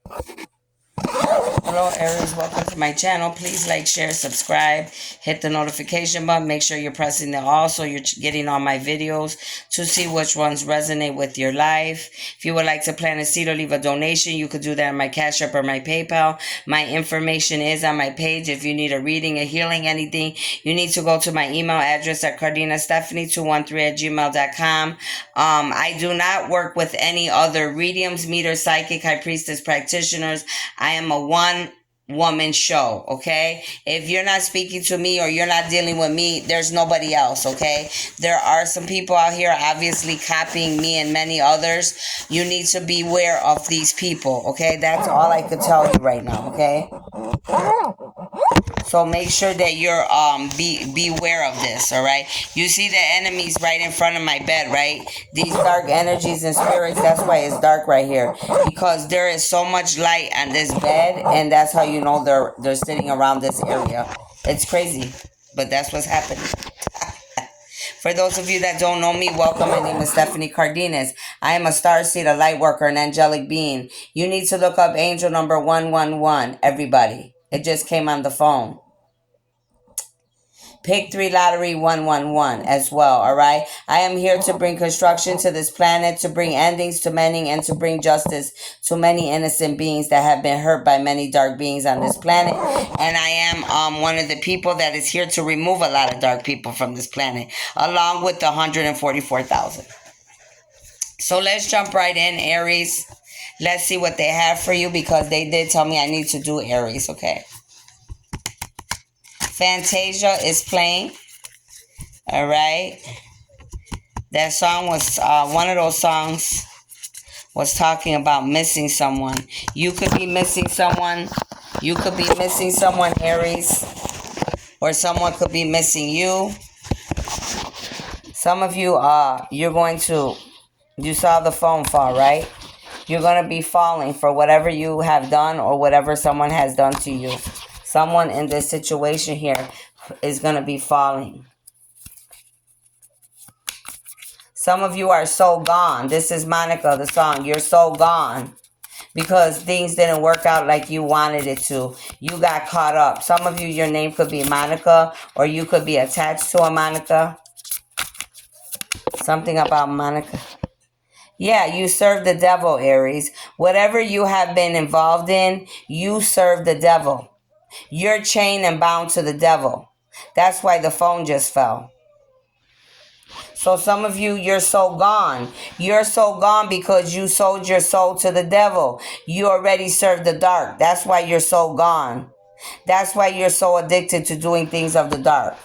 Hello Aries, welcome to my channel. Please like, share, subscribe, hit the notification button. Make sure you're pressing the all so you're getting all my videos to see which ones resonate with your life. If you would like to plant a seed or leave a donation, you could do that on my Cash App or my PayPal. My information is on my page. If you need a reading, a healing, anything, you need to go to my email address at cardinastephanie213@gmail.com. I do not work with any other mediums, meter, psychic, high priestess practitioners. I am a one woman show, okay? If you're not speaking to me or you're not dealing with me, there's nobody else, okay? There are some people out here obviously copying me and many others. You need to beware of these people, okay? That's all I could tell you right now, okay? So make sure that you're beware of this, all right? You see the enemies right in front of my bed, right? These dark energies and spirits, that's why it's dark right here. Because there is so much light on this bed, and that's how you know they're sitting around this area. It's crazy, but that's what's happening. For those of you that don't know me, welcome. My name is Stephanie Cardenas. I am a starseed, a light worker, an angelic being. You need to look up angel number 111, everybody. It just came on the phone. Pick 3 Lottery 111 as well, all right? I am here to bring construction to this planet, to bring endings to many, and to bring justice to many innocent beings that have been hurt by many dark beings on this planet. And I am one of the people that is here to remove a lot of dark people from this planet, along with the 144,000. So let's jump right in, Aries. Let's see what they have for you, because they did tell me I need to do Aries, okay? Fantasia is playing. All right. That song was one of those songs was talking about missing someone. You could be missing someone. You could be missing someone, Aries. Or someone could be missing you. Some of you, you saw the phone fall, right? You're going to be falling for whatever you have done or whatever someone has done to you. Someone in this situation here is going to be falling. Some of you are so gone. This is Monica, the song. You're so gone because things didn't work out like you wanted it to. You got caught up. Some of you, your name could be Monica, or you could be attached to a Monica. Something about Monica. Yeah, you serve the devil, Aries. Whatever you have been involved in, you serve the devil. You're chained and bound to the devil. That's why the phone just fell. So some of you, you're so gone. You're so gone because you sold your soul to the devil. You already served the dark. That's why you're so gone. That's why you're so addicted to doing things of the dark.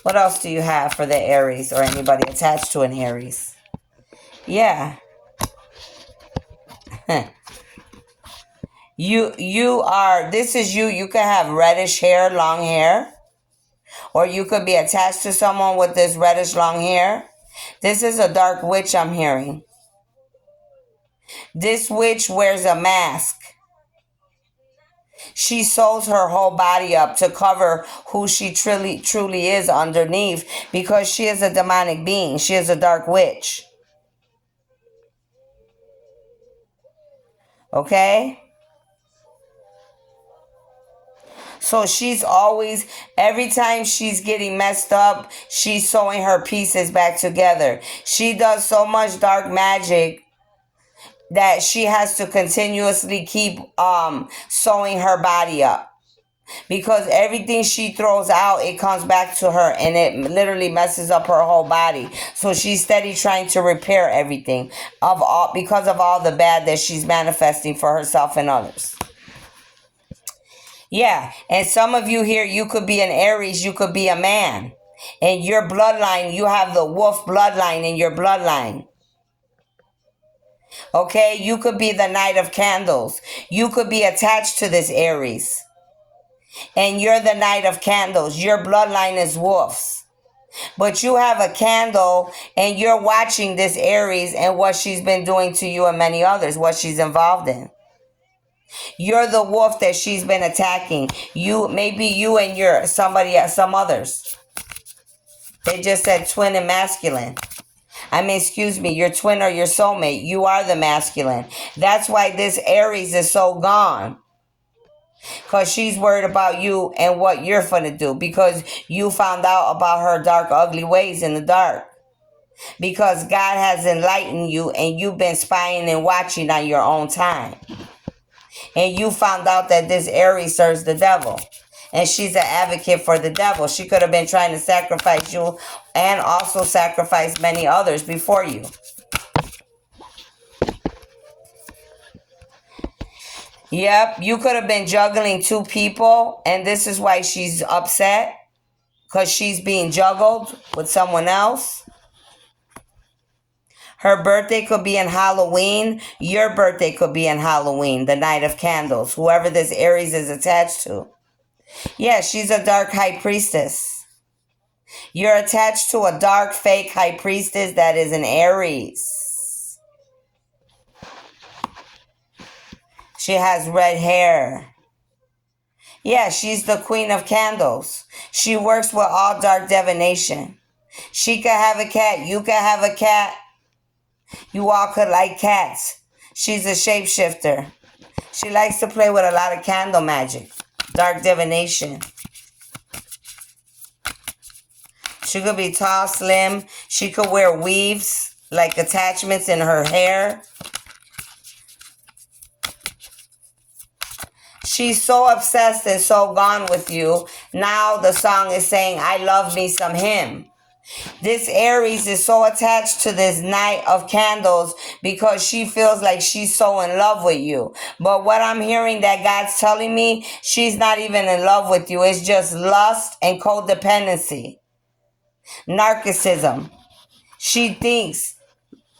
What else do you have for the Aries or anybody attached to an Aries? Yeah. This is you. You could have reddish hair, long hair. Or you could be attached to someone with this reddish long hair. This is a dark witch I'm hearing. This witch wears a mask. She sews her whole body up to cover who she truly is underneath, because she is a demonic being. She is a dark witch. Okay? So she's always, every time she's getting messed up, she's sewing her pieces back together. She does so much dark magic that she has to continuously keep sewing her body up, because everything she throws out, it comes back to her, and it literally messes up her whole body. So she's steady trying to repair everything because of all the bad that she's manifesting for herself and others. Yeah, and some of you here, you could be an Aries, you could be a man. In your bloodline, you have the wolf bloodline in your bloodline. Okay, you could be the Knight of Candles. You could be attached to this Aries. And you're the Knight of Candles. Your bloodline is wolves. But you have a candle and you're watching this Aries and what she's been doing to you and many others, what she's involved in. You're the wolf that she's been attacking. Maybe you and some others. They just said twin and masculine. Excuse me, your twin or your soulmate. You are the masculine. That's why this Aries is so gone. Because she's worried about you and what you're finna do. Because you found out about her dark, ugly ways in the dark. Because God has enlightened you and you've been spying and watching on your own time. And you found out that this Aries serves the devil. And she's an advocate for the devil. She could have been trying to sacrifice you and also sacrifice many others before you. Yep, you could have been juggling two people, and this is why she's upset, because she's being juggled with someone else. Her birthday could be in Halloween. Your birthday could be in Halloween, the night of candles, whoever this Aries is attached to. Yeah, she's a dark high priestess. You're attached to a dark fake high priestess that is an Aries. She has red hair. Yeah, she's the queen of candles. She works with all dark divination. She could have a cat. You could have a cat. You all could like cats. She's a shapeshifter. She likes to play with a lot of candle magic, dark divination. She could be tall, slim. She could wear weaves, like attachments in her hair. She's so obsessed and so gone with you. Now the song is saying, I love me some him. This Aries is so attached to this night of candles because she feels like she's so in love with you. But what I'm hearing that God's telling me, she's not even in love with you. It's just lust and codependency. Narcissism. She thinks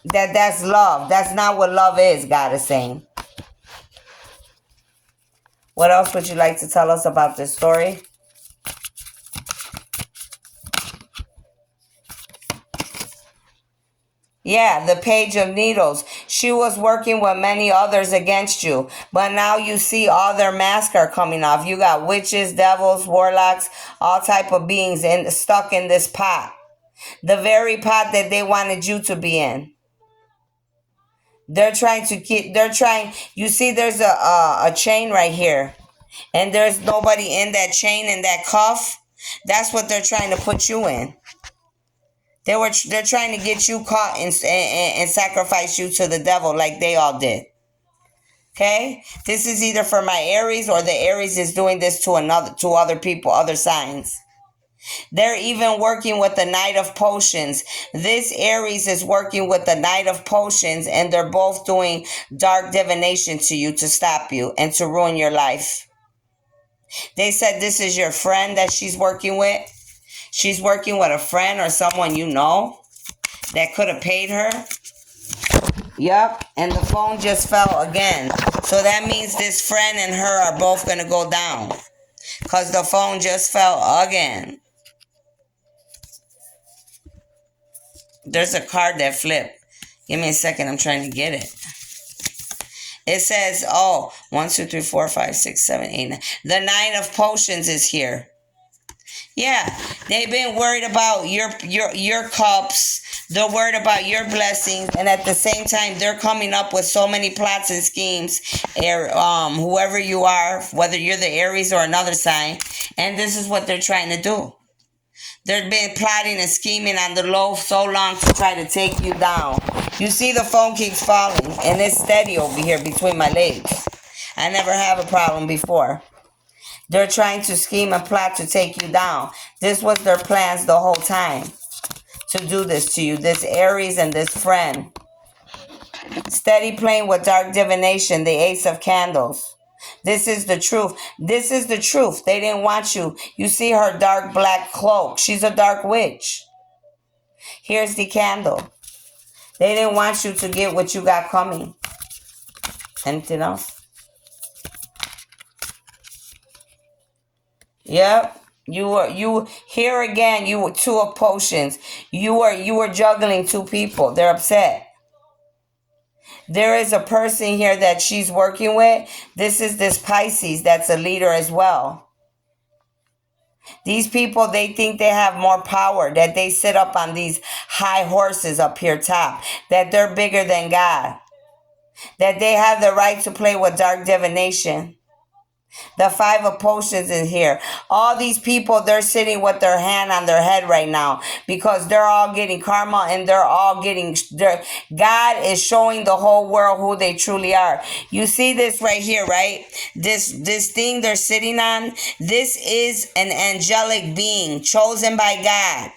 that that's love. That's not what love is, God is saying. What else would you like to tell us about this story? Yeah, the Page of Needles. She was working with many others against you, but now you see all their masks are coming off. You got witches, devils, warlocks, all type of beings stuck in this pot. The very pot that they wanted you to be in. They're trying to keep. You see, there's a chain right here, and there's nobody in that chain in that cuff. That's what they're trying to put you in. They're trying to get you caught and sacrifice you to the devil like they all did. Okay? This is either for my Aries or the Aries is doing this to other people, other signs. They're even working with the Knight of Potions. This Aries is working with the Knight of Potions, and they're both doing dark divination to you to stop you and to ruin your life. They said this is your friend that she's working with. She's working with a friend or someone you know that could have paid her. Yep, and the phone just fell again. So that means this friend and her are both going to go down because the phone just fell again. There's a card that flipped. Give me a second. I'm trying to get it. It says, 1, 2, 3, 4, 5, 6, 7, 8, 9. The Nine of Potions is here. Yeah, they've been worried about your cups. They're worried about your blessings, and at the same time, they're coming up with so many plots and schemes. Whoever you are, whether you're the Aries or another sign, and this is what they're trying to do. They've been plotting and scheming on the low so long to try to take you down. You see the phone keeps falling, and it's steady over here between my legs. I never have a problem before. They're trying to scheme and plot to take you down. This was their plans the whole time to do this to you. This Aries and this friend. Steady playing with dark divination, the Ace of Candles. This is the truth. This is the truth. They didn't want you. You see her dark black cloak. She's a dark witch. Here's the candle. They didn't want you to get what you got coming. Anything else? Yep. You here again, you were two of potions. You were juggling two people. They're upset. There is a person here that she's working with. This is this Pisces that's a leader as well. These people, they think they have more power, that they sit up on these high horses up here top, that they're bigger than God, that they have the right to play with dark divination. The five of potions is here. All these people, they're sitting with their hand on their head right now because they're all getting karma and they're all getting. God is showing the whole world who they truly are. You see this right here, right? This thing they're sitting on. This is an angelic being chosen by God.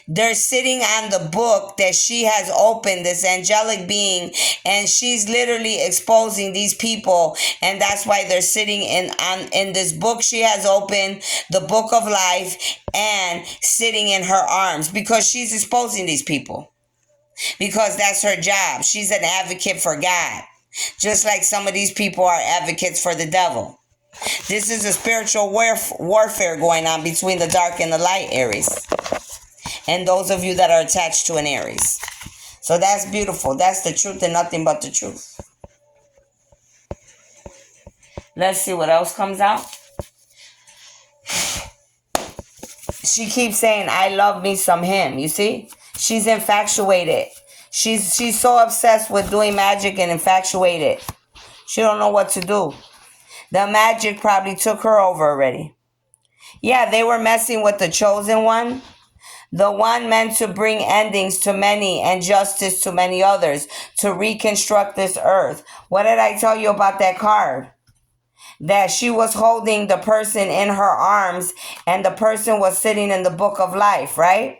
They're sitting on the book that she has opened, this angelic being, and she's literally exposing these people, and that's why they're sitting in this book she has opened, the book of life, and sitting in her arms because she's exposing these people. Because that's her job. She's an advocate for God. Just like some of these people are advocates for the devil. This is a spiritual warfare going on between the dark and the light, Aries, and those of you that are attached to an Aries. So that's beautiful. That's the truth and nothing but the truth. Let's see what else comes out. She keeps saying, I love me some him. You see? She's infatuated. She's so obsessed with doing magic and infatuated. She don't know what to do. The magic probably took her over already. Yeah, they were messing with the chosen one. The one meant to bring endings to many and justice to many others, to reconstruct this earth. What did I tell you about that card? That she was holding the person in her arms and the person was sitting in the book of life, right?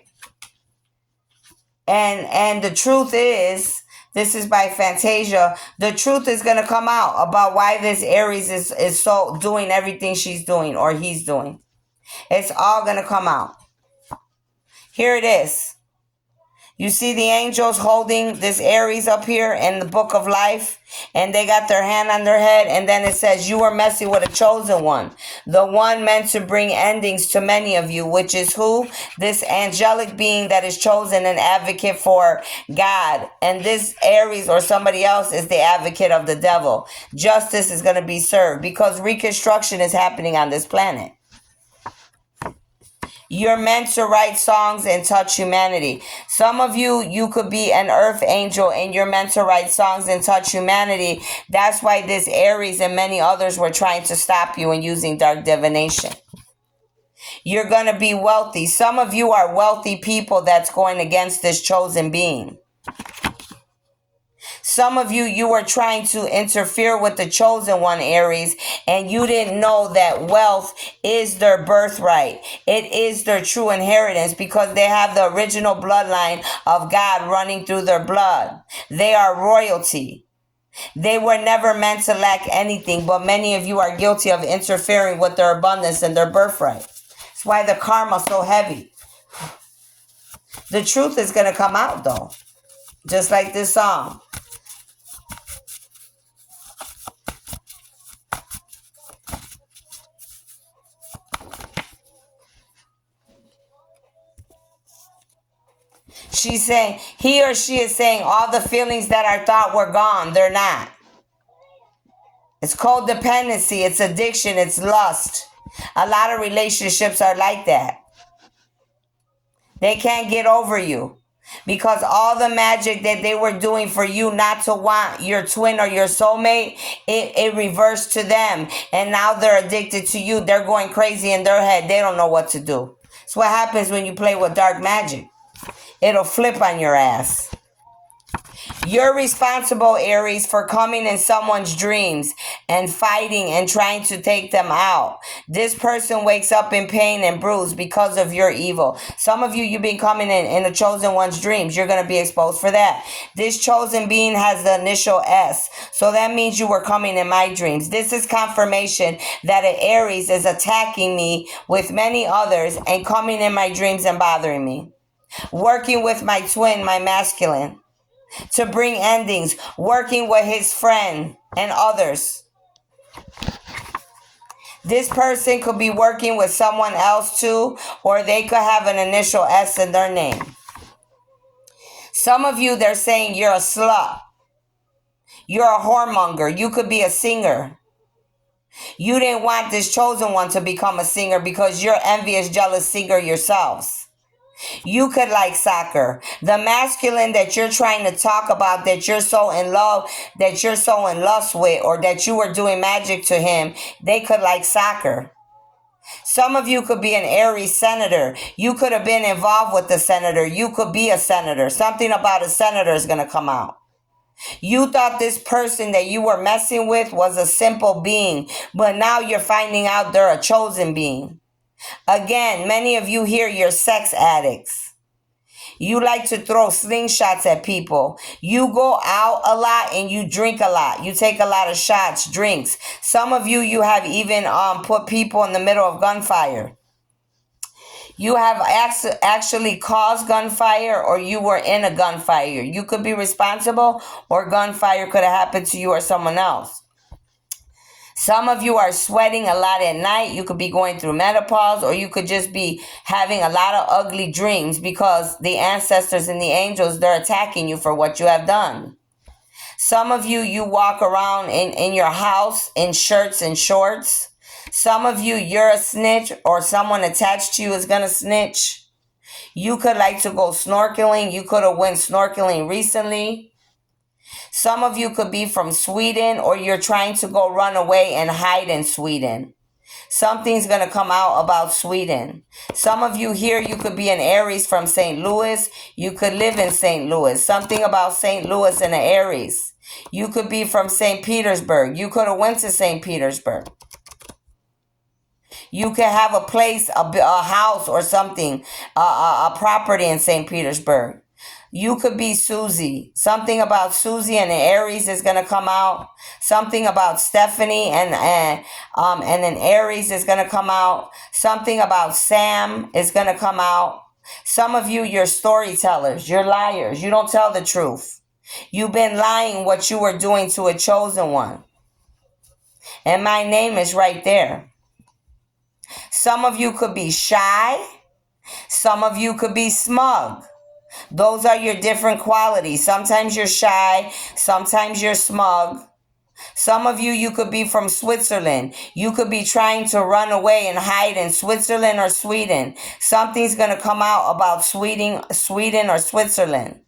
And the truth is, this is by Fantasia, the truth is going to come out about why this Aries is so doing everything she's doing or he's doing. It's all going to come out. Here it is. You see the angels holding this Aries up here in the book of life, and they got their hand on their head, and then it says, you are messing with a chosen one, the one meant to bring endings to many of you, which is who? This angelic being that is chosen, an advocate for God. And this Aries or somebody else is the advocate of the devil. Justice is going to be served because reconstruction is happening on this planet. You're meant to write songs and touch humanity. Some of you, you could be an earth angel and you're meant to write songs and touch humanity. That's why this Aries and many others were trying to stop you and using dark divination. You're going to be wealthy. Some of you are wealthy people that's going against this chosen being. Some of you, you were trying to interfere with the chosen one, Aries, and you didn't know that wealth is their birthright. It is their true inheritance because they have the original bloodline of God running through their blood. They are royalty. They were never meant to lack anything, but many of you are guilty of interfering with their abundance and their birthright. That's why the karma is so heavy. The truth is going to come out, though, just like this song. She's saying, he or she is saying all the feelings that I thought were gone, they're not. It's codependency, it's addiction, it's lust. A lot of relationships are like that. They can't get over you because all the magic that they were doing for you not to want your twin or your soulmate, it reversed to them. And now they're addicted to you. They're going crazy in their head. They don't know what to do. It's what happens when you play with dark magic. It'll flip on your ass. You're responsible, Aries, for coming in someone's dreams and fighting and trying to take them out. This person wakes up in pain and bruised because of your evil. Some of you, you've been coming in a chosen one's dreams. You're going to be exposed for that. This chosen being has the initial S. So that means you were coming in my dreams. This is confirmation that an Aries is attacking me with many others and coming in my dreams and bothering me. Working with my twin, my masculine, to bring endings, working with his friend and others. This person could be working with someone else too, or they could have an initial S in their name. Some of you, they're saying you're a slut. You're a whoremonger. You could be a singer. You didn't want this chosen one to become a singer because you're envious, jealous singer yourselves. You could like soccer. The masculine that you're trying to talk about, that you're so in love, that you're so in lust with, or that you were doing magic to him, they could like soccer. Some of you could be an Aries senator. You could have been involved with the senator. You could be a senator. Something about a senator is going to come out. You thought this person that you were messing with was a simple being, but now you're finding out they're a chosen being. Again, many of you here, you're sex addicts. You like to throw slingshots at people. You go out a lot and you drink a lot. You take a lot of shots, drinks. Some of you, you have even put people in the middle of gunfire. You have actually caused gunfire, or you were in a gunfire. You could be responsible, or gunfire could have happened to you or someone else. Some of you are sweating a lot at night. You could be going through menopause, or you could just be having a lot of ugly dreams because the ancestors and the angels, they're attacking you for what you have done. Some of you, you walk around in your house in shirts and shorts. Some of you, you're a snitch, or someone attached to you is going to snitch. You could like to go snorkeling. You could have went snorkeling recently. Some of you could be from Sweden, or you're trying to go run away and hide in Sweden. Something's going to come out about Sweden. Some of you here, you could be an Aries from St. Louis. You could live in St. Louis. Something about St. Louis and an Aries. You could be from St. Petersburg. You could have went to St. Petersburg. You could have a place, a house or something, a property in St. Petersburg. You could be Susie. Something about Susie and the Aries is going to come out. Something about Stephanie and an Aries is going to come out. Something about Sam is going to come out. Some of you, you're storytellers. You're liars. You don't tell the truth. You've been lying what you were doing to a chosen one. And my name is right there. Some of you could be shy. Some of you could be smug. Those are your different qualities. Sometimes you're shy. Sometimes you're smug. Some of you, you could be from Switzerland. You could be trying to run away and hide in Switzerland or Sweden. Something's going to come out about Sweden or Switzerland.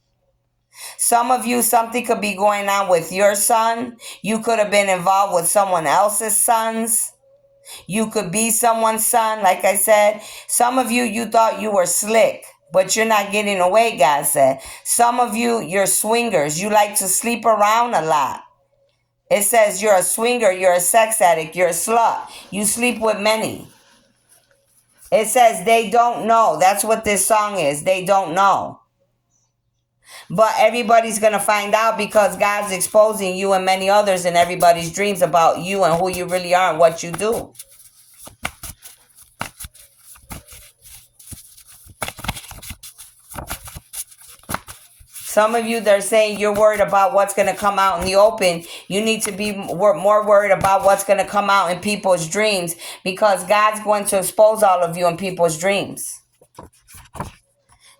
Some of you, something could be going on with your son. You could have been involved with someone else's sons. You could be someone's son, like I said. Some of you, you thought you were slick, but you're not getting away, God said. Some of you, you're swingers. You like to sleep around a lot. It says you're a swinger, you're a sex addict, you're a slut. You sleep with many. It says they don't know. That's what this song is. They don't know. But everybody's going to find out because God's exposing you and many others in everybody's dreams about you and who you really are and what you do. Some of you, they're saying you're worried about what's going to come out in the open. You need to be more worried about what's going to come out in people's dreams, because God's going to expose all of you in people's dreams.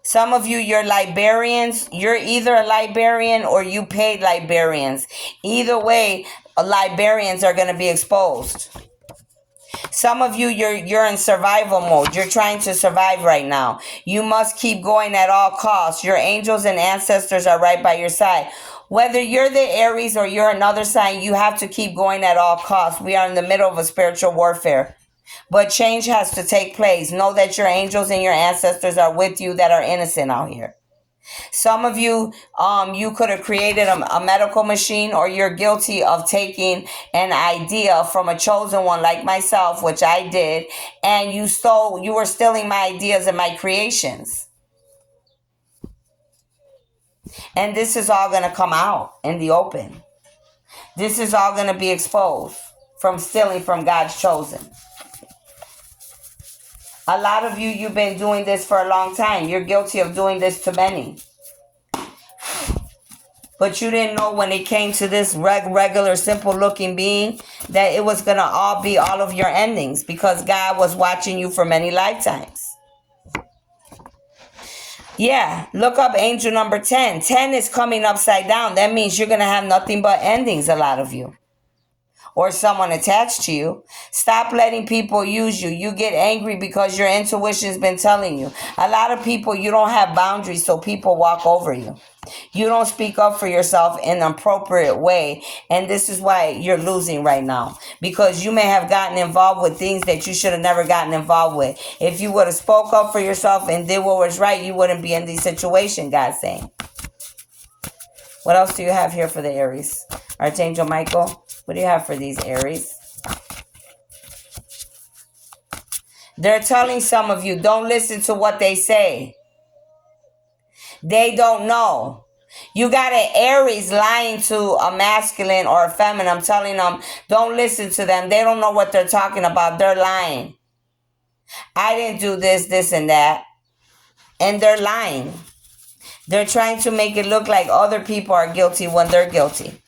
Some of you, you're librarians. You're either a librarian or you paid librarians. Either way, librarians are going to be exposed. Some of you, you're in survival mode. You're trying to survive right now. You must keep going at all costs. Your angels and ancestors are right by your side. Whether you're the Aries or you're another sign, you have to keep going at all costs. We are in the middle of a spiritual warfare. But change has to take place. Know that your angels and your ancestors are with you that are innocent out here. Some of you, you could have created a medical machine, or you're guilty of taking an idea from a chosen one like myself, which I did, and you were stealing my ideas and my creations. And this is all going to come out in the open. This is all going to be exposed from stealing from God's chosen. A lot of you, you've been doing this for a long time. You're guilty of doing this to many. But you didn't know when it came to this regular, simple looking being that it was going to all be all of your endings, because God was watching you for many lifetimes. Yeah, look up angel number 10. 10 is coming upside down. That means you're going to have nothing but endings, a lot of you. or someone attached to you. Stop letting people use you. You get angry because your intuition's been telling you. A lot of people, you don't have boundaries, so people walk over you. You don't speak up for yourself in an appropriate way, and this is why you're losing right now, because you may have gotten involved with things that you should have never gotten involved with. If you would have spoke up for yourself and did what was right, you wouldn't be in this situation, God's saying. What else do you have here for the Aries? Archangel Michael, what do you have for these Aries? They're telling some of you, don't listen to what they say. They don't know. You got an Aries lying to a masculine or a feminine. I'm telling them, don't listen to them. They don't know what they're talking about. They're lying. I didn't do this, this, and that. And they're lying. They're trying to make it look like other people are guilty when they're guilty.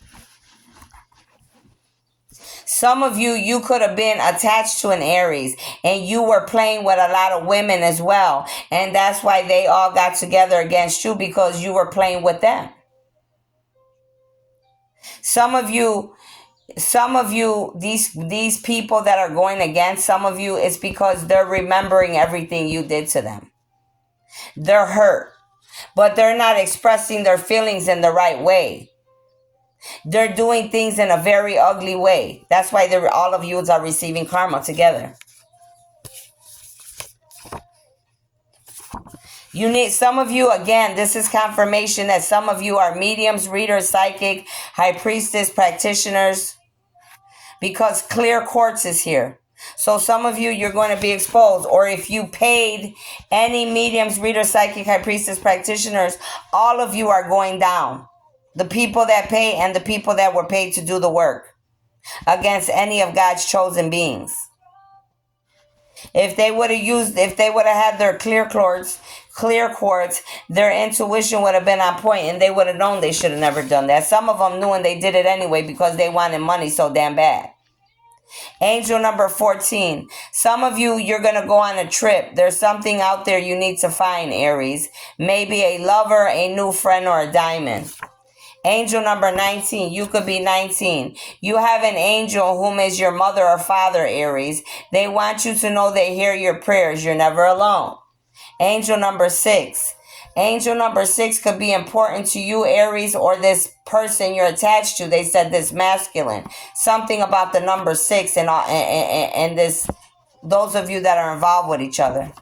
Some of you, you could have been attached to an Aries and you were playing with a lot of women as well. And that's why they all got together against you, because you were playing with them. Some of you, these people that are going against some of you, it's because they're remembering everything you did to them. They're hurt, but they're not expressing their feelings in the right way. They're doing things in a very ugly way. That's why all of you are receiving karma together. You need, some of you, again, this is confirmation that some of you are mediums, readers, psychic, high priestess, practitioners, because clear quartz is here. So some of you, you're going to be exposed. Or if you paid any mediums, readers, psychic, high priestess, practitioners, all of you are going down. The people that pay and the people that were paid to do the work against any of God's chosen beings. If they would have had their clear quartz, their intuition would have been on point and they would have known they should have never done that. Some of them knew and they did it anyway because they wanted money so damn bad. Angel number 14. Some of you, you're going to go on a trip. There's something out there you need to find, Aries. Maybe a lover, a new friend, or a diamond. Angel number 19. You could be 19. You have an angel whom is your mother or father, Aries. They want you to know they hear your prayers. You're never alone. Angel number 6. Angel number 6 could be important to you, Aries, or this person you're attached to. They said this masculine. Something about the number 6 and this, those of you that are involved with each other.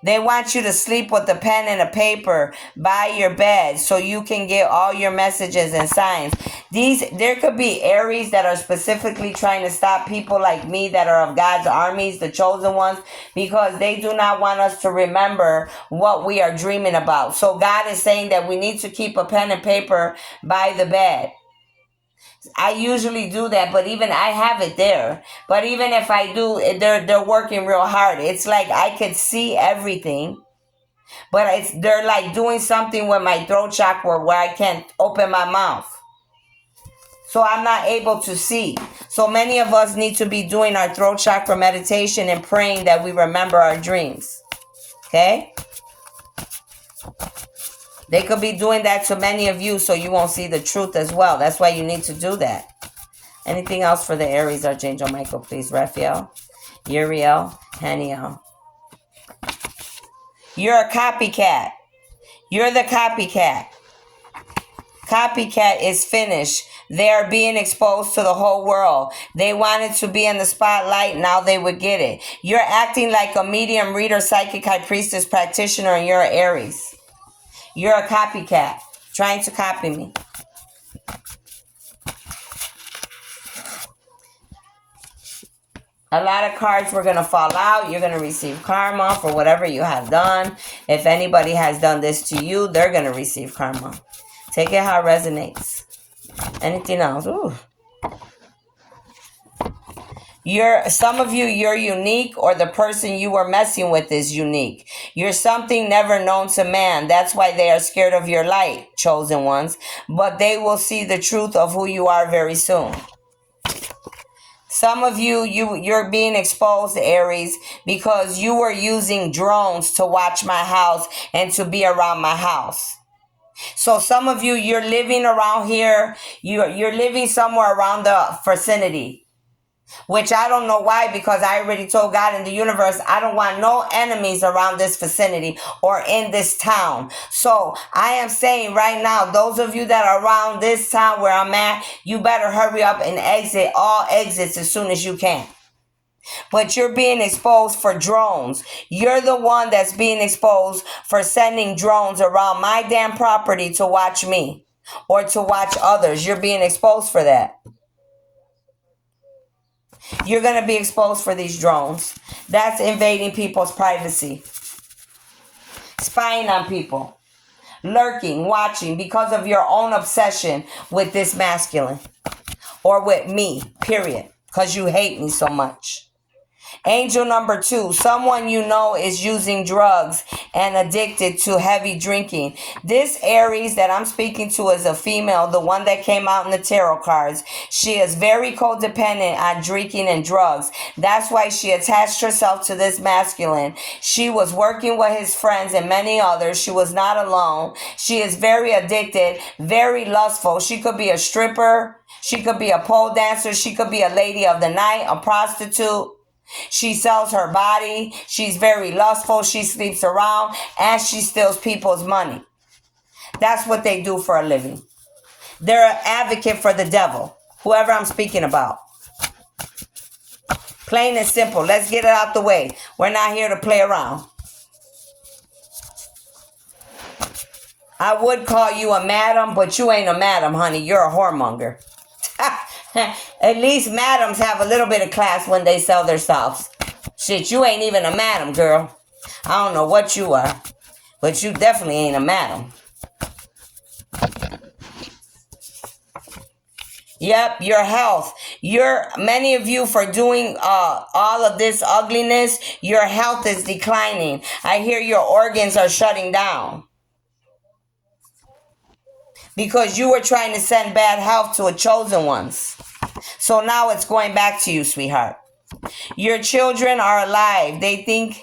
They want you to sleep with a pen and a paper by your bed so you can get all your messages and signs. There could be Aries that are specifically trying to stop people like me that are of God's armies, the chosen ones, because they do not want us to remember what we are dreaming about. So God is saying that we need to keep a pen and paper by the bed. I usually do that, but even I have it there. But even if I do, they're working real hard. It's like I could see everything, but they're like doing something with my throat chakra where I can't open my mouth. So I'm not able to see. So many of us need to be doing our throat chakra meditation and praying that we remember our dreams. Okay? They could be doing that to many of you so you won't see the truth as well. That's why you need to do that. Anything else for the Aries, Archangel Michael, please? Raphael, Uriel, Haniel. You're a copycat. You're the copycat. Copycat is finished. They are being exposed to the whole world. They wanted to be in the spotlight. Now they would get it. You're acting like a medium, reader, psychic, high priestess, practitioner, and you're an Aries. You're a copycat, trying to copy me. A lot of cards were going to fall out. You're going to receive karma for whatever you have done. If anybody has done this to you, they're going to receive karma. Take it how it resonates. Anything else? Ooh. Some of you, you're unique, or the person you were messing with is unique. You're something never known to man. That's why they are scared of your light, chosen ones. But they will see the truth of who you are very soon. Some of you, you're being exposed, Aries, because you were using drones to watch my house and to be around my house. So some of you, you're living around here. You're living somewhere around the vicinity, which I don't know why, because I already told God in the universe, I don't want no enemies around this vicinity or in this town. So I am saying right now, those of you that are around this town where I'm at, you better hurry up and exit all exits as soon as you can. But you're being exposed for drones. You're the one that's being exposed for sending drones around my damn property to watch me or to watch others. You're being exposed for that. You're going to be exposed for these drones. That's invading people's privacy, spying on people, lurking, watching because of your own obsession with this masculine or with me, period, because you hate me so much. Angel number 2, someone you know is using drugs and addicted to heavy drinking. This Aries that I'm speaking to is a female, the one that came out in the tarot cards. She is very codependent on drinking and drugs. That's why she attached herself to this masculine. She was working with his friends and many others. She was not alone. She is very addicted, very lustful. She could be a stripper. She could be a pole dancer. She could be a lady of the night, a prostitute. She sells her body. She's very lustful. She sleeps around and she steals people's money. That's what they do for a living. They're an advocate for the devil, whoever I'm speaking about. Plain and simple. Let's get it out the way. We're not here to play around. I would call you a madam, but you ain't a madam, honey. You're a whoremonger. At least madams have a little bit of class when they sell their stuff. Shit, you ain't even a madam, girl. I don't know what you are, but you definitely ain't a madam. Yep, your health. Many of you, for doing all of this ugliness, your health is declining. I hear your organs are shutting down because you were trying to send bad health to a chosen ones. So now it's going back to you, sweetheart. Your children are alive. They think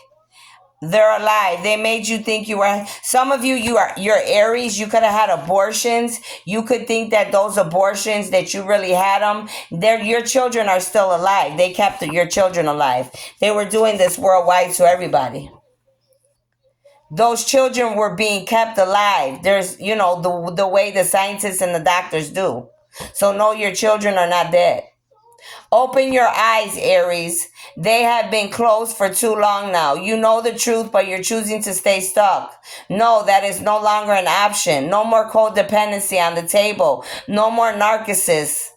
they're alive. They made you think you were. Some of you're Aries. You could have had abortions. You could think that those abortions that you really had them. Your children are still alive. They kept your children alive. They were doing this worldwide to everybody. Those children were being kept alive. There's, the way the scientists and the doctors do. So no, your children are not dead. Open your eyes, Aries. They have been closed for too long now. You know the truth, but you're choosing to stay stuck. No, that is no longer an option. No more codependency on the table. No more narcissists.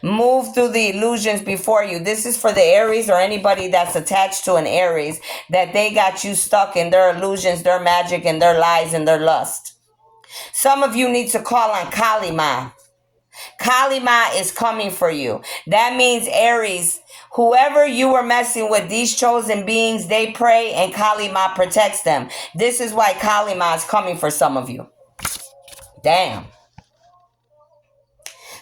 Move through the illusions before you. This is for the Aries or anybody that's attached to an Aries, that they got you stuck in their illusions, their magic, and their lies and their lust. Some of you need to call on Kali Ma. Kali Ma is coming for you. That means, Aries, whoever you were messing with, these chosen beings, they pray and Kali Ma protects them. This is why Kali Ma is coming for some of you. Damn.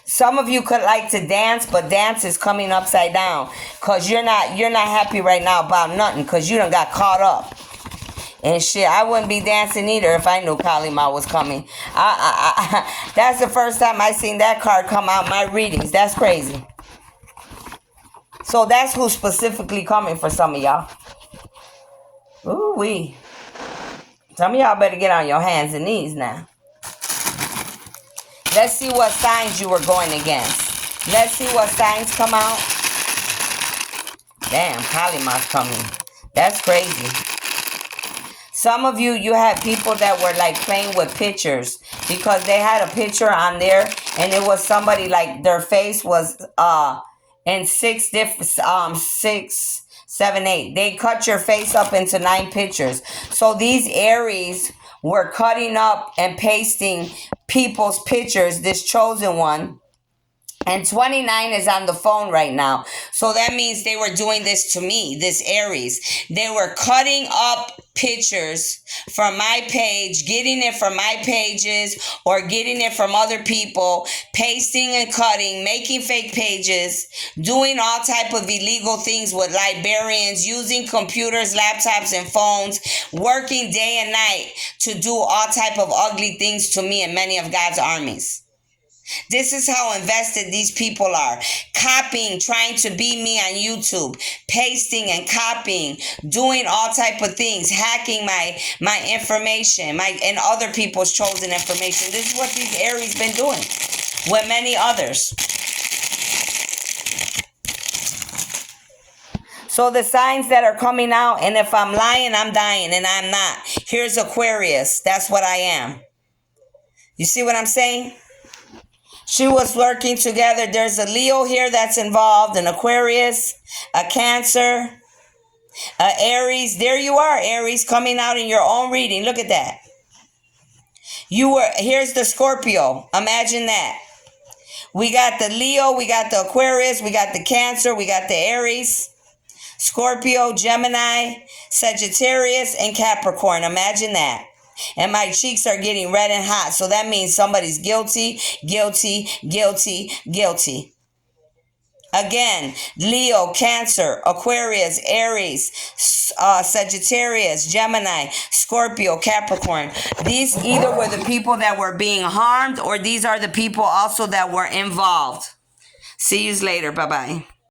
Some of you could like to dance, but dance is coming upside down because you're not happy right now about nothing because you done got caught up. And shit, I wouldn't be dancing either if I knew Kali Ma was coming. That's the first time I seen that card come out in my readings. That's crazy. So that's who's specifically coming for some of y'all. Ooh-wee. Some of y'all better get on your hands and knees now. Let's see what signs you were going against. Let's see what signs come out. Damn, Kali Ma's coming. That's crazy. Some of you had people that were like playing with pictures because they had a picture on there and it was somebody like their face was in 6, 7, 8. They cut your face up into 9 pictures. So these Aries were cutting up and pasting people's pictures, this chosen one, And 29 is on the phone right now. So that means they were doing this to me, this Aries. They were cutting up pictures from my page, getting it from my pages or getting it from other people, pasting and cutting, making fake pages, doing all type of illegal things with librarians, using computers, laptops, and phones, working day and night to do all type of ugly things to me and many of God's armies. This is how invested these people are. Copying, trying to be me on YouTube, pasting and copying, doing all type of things, hacking my information, my and other people's chosen information. This is what these Aries been doing with many others. So the signs that are coming out, and if I'm lying, I'm dying, and I'm not. Here's Aquarius. That's what I am. You see what I'm saying? She was working together. There's a Leo here that's involved, an Aquarius, a Cancer, a Aries. There you are, Aries, coming out in your own reading. Look at that. Here's the Scorpio. Imagine that. We got the Leo, we got the Aquarius, we got the Cancer, we got the Aries, Scorpio, Gemini, Sagittarius, and Capricorn. Imagine that. And my cheeks are getting red and hot. So that means somebody's guilty, guilty, guilty, guilty. Again, Leo, Cancer, Aquarius, Aries, Sagittarius, Gemini, Scorpio, Capricorn. These either were the people that were being harmed, or these are the people also that were involved. See you later. Bye-bye.